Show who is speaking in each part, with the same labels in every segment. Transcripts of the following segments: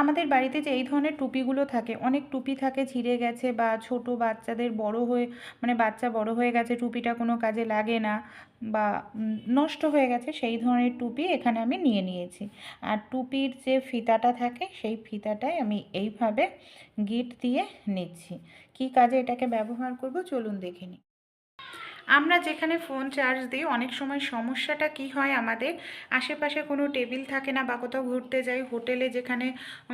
Speaker 1: আমাদের বাড়িতে যে এই ধরনের টুপিগুলো থাকে, অনেক টুপি থাকে ছিঁড়ে গেছে বা ছোট বাচ্চাদের বড় হয়ে মানে বাচ্চা বড় হয়ে গেছে, টুপিটা কোনো কাজে লাগে না বা নষ্ট হয়ে গেছে, সেই ধরনের টুপি এখানে আমি নিয়ে নিয়েছি। আর টুপির যে ফিতাটা থাকে সেই ফিতাটায় আমি এইভাবে গিঁট দিয়ে নিচ্ছি। কী কাজে এটাকে ব্যবহার করব চলুন দেখে নিই। আমরা যেখানে ফোন চার্জ দিই অনেক সময় সমস্যাটা কি হয়, আমাদের আশেপাশে কোনো টেবিল থাকে না বা কোথাও ঘুরতে যাই, হোটেলে যেখানে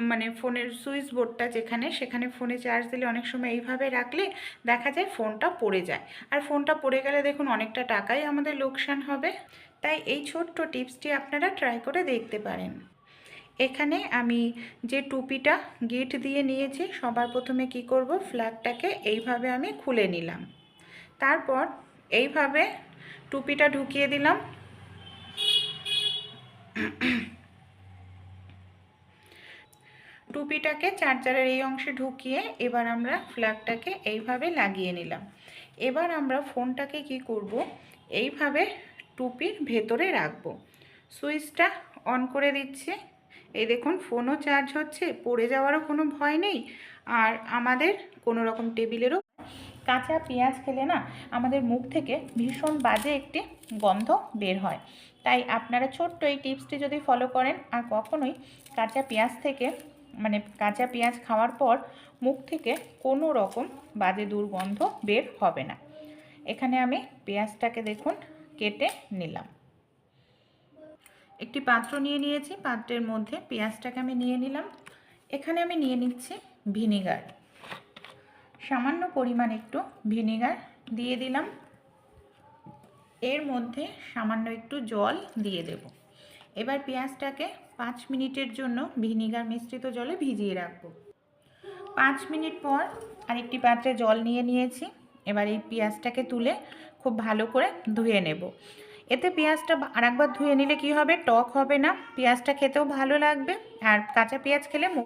Speaker 1: মানে ফোনের সুইচ বোর্ডটা যেখানে, সেখানে ফোনে চার্জ দিলে অনেক সময় এইভাবে রাখলে দেখা যায় ফোনটা পড়ে যায়। আর ফোনটা পড়ে গেলে দেখুন অনেকটা টাকাই আমাদের লোকসান হবে। তাই এই ছোট্ট টিপসটি আপনারা ট্রাই করে দেখতে পারেন। এখানে আমি যে টুপিটা গিট দিয়ে নিয়েছি, সবার প্রথমে কি করব, ফ্ল্যাগটাকে এইভাবে আমি খুলে নিলাম। তারপর এইভাবে টুপিটা ঢুকিয়ে দিলাম। টুপিটাকে চার্জারের এই অংশে ঢুকিয়ে এবার আমরা ফ্ল্যাগটাকে এইভাবে লাগিয়ে নিলাম। এবার আমরা ফোনটাকে কি করব, এইভাবে টুপির ভেতরে রাখবো। সুইচটা অন করে দিচ্ছি। এই দেখুন ফোনও চার্জ হচ্ছে, পড়ে যাওয়ারও কোনো ভয় নেই। আর আমাদের কোনো রকম টেবিলেরও, কাঁচা পেঁয়াজ খেলে না আমাদের মুখ থেকে ভীষণ বাজে একটি গন্ধ বের হয়। তাই আপনারা ছোট্ট এই টিপসটি যদি ফলো করেন আর কখনোই কাঁচা পেঁয়াজ থেকে মানে কাঁচা পেঁয়াজ খাওয়ার পর মুখ থেকে কোনো রকম বাজে দুর্গন্ধ বের হবে না। এখানে আমি পেঁয়াজটাকে দেখুন কেটে নিলাম। একটি পাত্র নিয়ে নিয়েছি, পাত্রের মধ্যে পেঁয়াজটাকে আমি নিয়ে নিলাম। এখানে আমি নিয়ে নিচ্ছি ভিনিগার, সামান্য পরিমাণ একটু ভিনিগার দিয়ে দিলাম। এর মধ্যে সামান্য একটু জল দিয়ে দেব। এবার পেঁয়াজটাকে 5 মিনিটের জন্য ভিনিগার মিশ্রিত জলে ভিজিয়ে রাখবো। 5 মিনিট পর আরেকটি পাত্রে জল নিয়ে নিয়েছি। এবার এই পেঁয়াজটাকে তুলে খুব ভালো করে ধুয়ে নেব। এতে পেঁয়াজটা আরেকবার ধুয়ে নিলে কি হবে, টক হবে না, পেঁয়াজটা খেতেও ভালো লাগবে। আর কাঁচা পেঁয়াজ খেলে